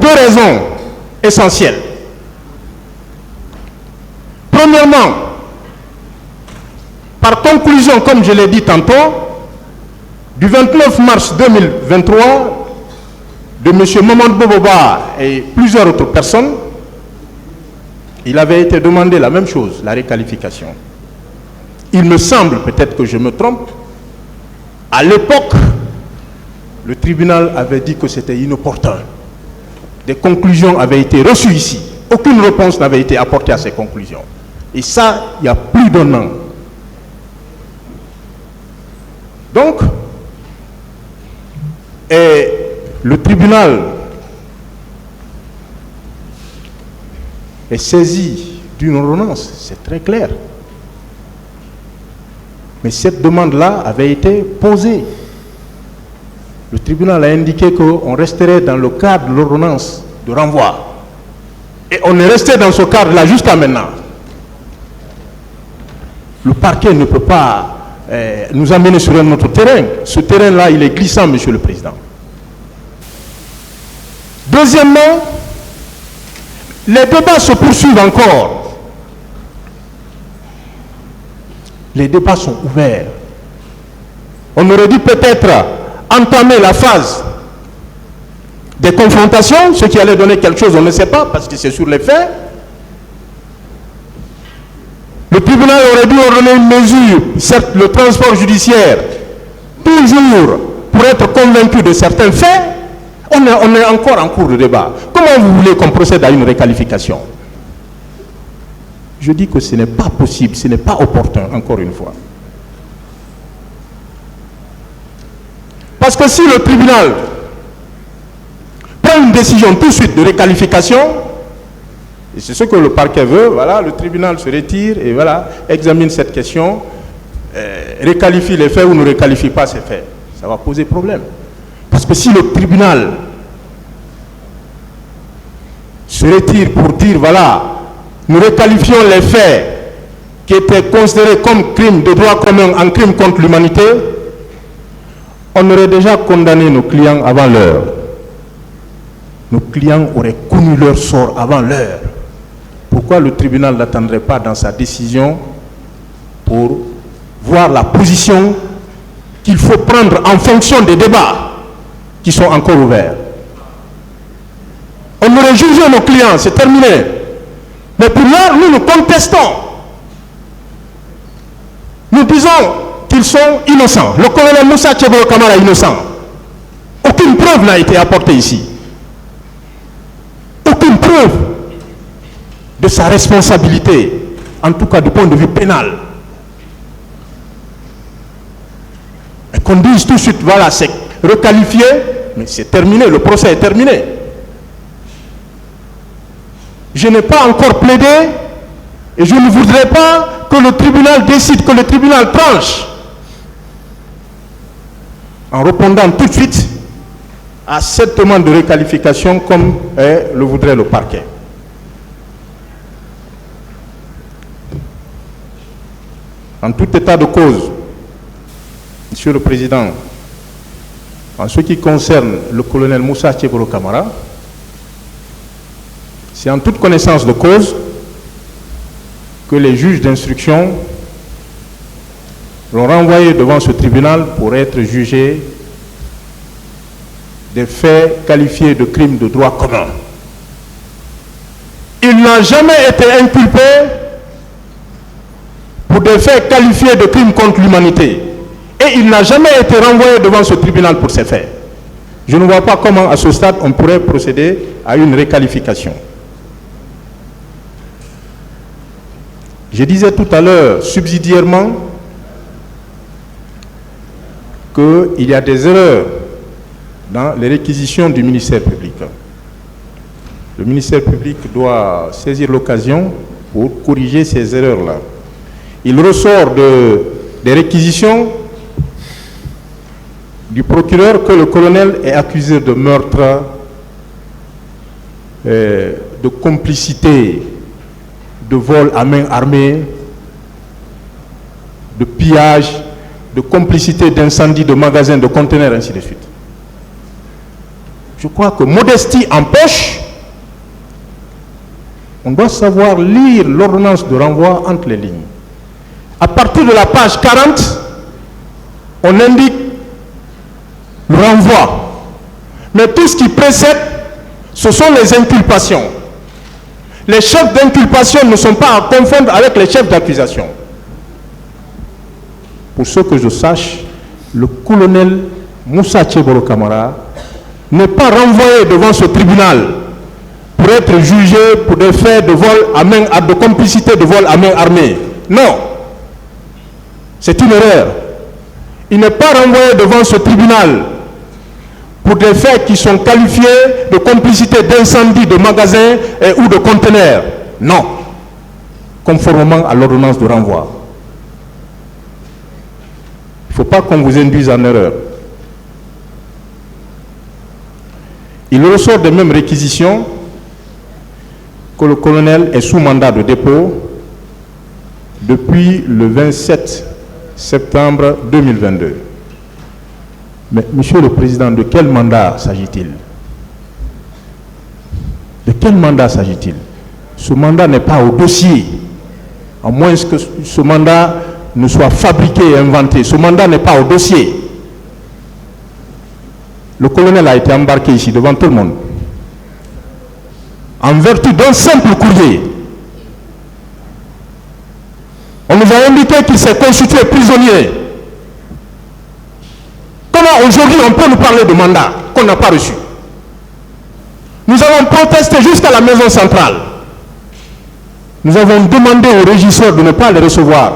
Deux raisons essentielles. Premièrement, par conclusion, comme je l'ai dit tantôt, du 29 mars 2023, de M. Mamadou Boboba et plusieurs autres personnes, il avait été demandé la même chose, la réqualification. Il me semble, peut-être que je me trompe, à l'époque, le tribunal avait dit que c'était inopportun. Des conclusions avaient été reçues ici. Aucune réponse n'avait été apportée à ces conclusions. Et ça, il y a plus d'un an. Donc, le tribunal est saisi d'une ordonnance, c'est très clair. Mais cette demande-là avait été posée. Le tribunal a indiqué qu'on resterait dans le cadre de l'ordonnance de renvoi. Et on est resté dans ce cadre-là jusqu'à maintenant. Le parquet ne peut pas nous amener sur un autre terrain. Ce terrain-là, il est glissant, Monsieur le Président. Deuxièmement, les débats se poursuivent encore. Les débats sont ouverts. On aurait dû peut-être entamer la phase des confrontations, ce qui allait donner quelque chose, on ne sait pas, parce que c'est sur les faits. Le tribunal aurait dû ordonner une mesure, certes le transport judiciaire, toujours pour être convaincu de certains faits. On est encore en cours de débat. Comment vous voulez qu'on procède à une réqualification? Je dis que ce n'est pas possible, ce n'est pas opportun, encore une fois. Parce que si le tribunal prend une décision tout de suite de réqualification, et c'est ce que le parquet veut, voilà, le tribunal se retire et voilà, examine cette question, réqualifie les faits ou ne réqualifie pas ces faits. Ça va poser problème. Parce que si le tribunal se retire pour dire, voilà, nous réqualifions les faits qui étaient considérés comme crimes de droit commun en crimes contre l'humanité, on aurait déjà condamné nos clients avant l'heure. Nos clients auraient connu leur sort avant l'heure. Pourquoi le tribunal n'attendrait pas dans sa décision pour voir la position qu'il faut prendre en fonction des débats qui sont encore ouverts? On aurait jugé nos clients, c'est terminé. Mais pour l'heure, nous contestons. Nous disons qu'ils sont innocents. Le colonel Moussa Tchebolo Kamara est innocent. Aucune preuve n'a été apportée ici. Aucune preuve de sa responsabilité, en tout cas du point de vue pénal. Et qu'on dise tout de suite, voilà, c'est requalifié, mais c'est terminé, le procès est terminé. Je n'ai pas encore plaidé et je ne voudrais pas que le tribunal décide, que le tribunal tranche en répondant tout de suite à cette demande de réqualification comme le voudrait le parquet. En tout état de cause, Monsieur le Président, en ce qui concerne le colonel Moussa Tchebolo Kamara, c'est en toute connaissance de cause que les juges d'instruction l'ont renvoyé devant ce tribunal pour être jugé des faits qualifiés de crimes de droit commun. Il n'a jamais été inculpé pour des faits qualifiés de crimes contre l'humanité. Et il n'a jamais été renvoyé devant ce tribunal pour ces faits. Je ne vois pas comment, à ce stade, on pourrait procéder à une réqualification. Je disais tout à l'heure, subsidiairement, qu'il y a des erreurs dans les réquisitions du ministère public. Le ministère public doit saisir l'occasion pour corriger ces erreurs-là. Il ressort des réquisitions du procureur que le colonel est accusé de meurtre, de complicité, de vol à main armée, de pillage, de complicité d'incendie de magasins, de conteneurs, ainsi de suite. je crois que modestie en poche, on doit savoir lire l'ordonnance de renvoi entre les lignes. À partir de la page 40, on indique le renvoi. Mais tout ce qui précède, ce sont les inculpations. Les chefs d'inculpation ne sont pas à confondre avec les chefs d'accusation. Pour ce que je sache, le colonel Moussa Tcheboro Kamara n'est pas renvoyé devant ce tribunal pour être jugé pour des faits de vol à main, de complicité de vol à main armée. Non. C'est une erreur. Il n'est pas renvoyé devant ce tribunal pour des faits qui sont qualifiés de complicité d'incendie de magasins ou de conteneurs. Non. Conformément à l'ordonnance de renvoi. Il ne faut pas qu'on vous induise en erreur. Il ressort des mêmes réquisitions que le colonel est sous mandat de dépôt depuis le 27 septembre 2022. Mais, Monsieur le Président, de quel mandat s'agit-il? De quel mandat s'agit-il? Ce mandat n'est pas au dossier, à moins que ce mandat ne soit fabriqué et inventé. Ce mandat n'est pas au dossier. Le colonel a été embarqué ici devant tout le monde en vertu d'un simple courrier. On nous a indiqué qu'il s'est constitué prisonnier. Comment aujourd'hui on peut nous parler de mandat qu'on n'a pas reçu? Nous avons protesté jusqu'à la maison centrale. Nous avons demandé aux régisseurs de ne pas les recevoir.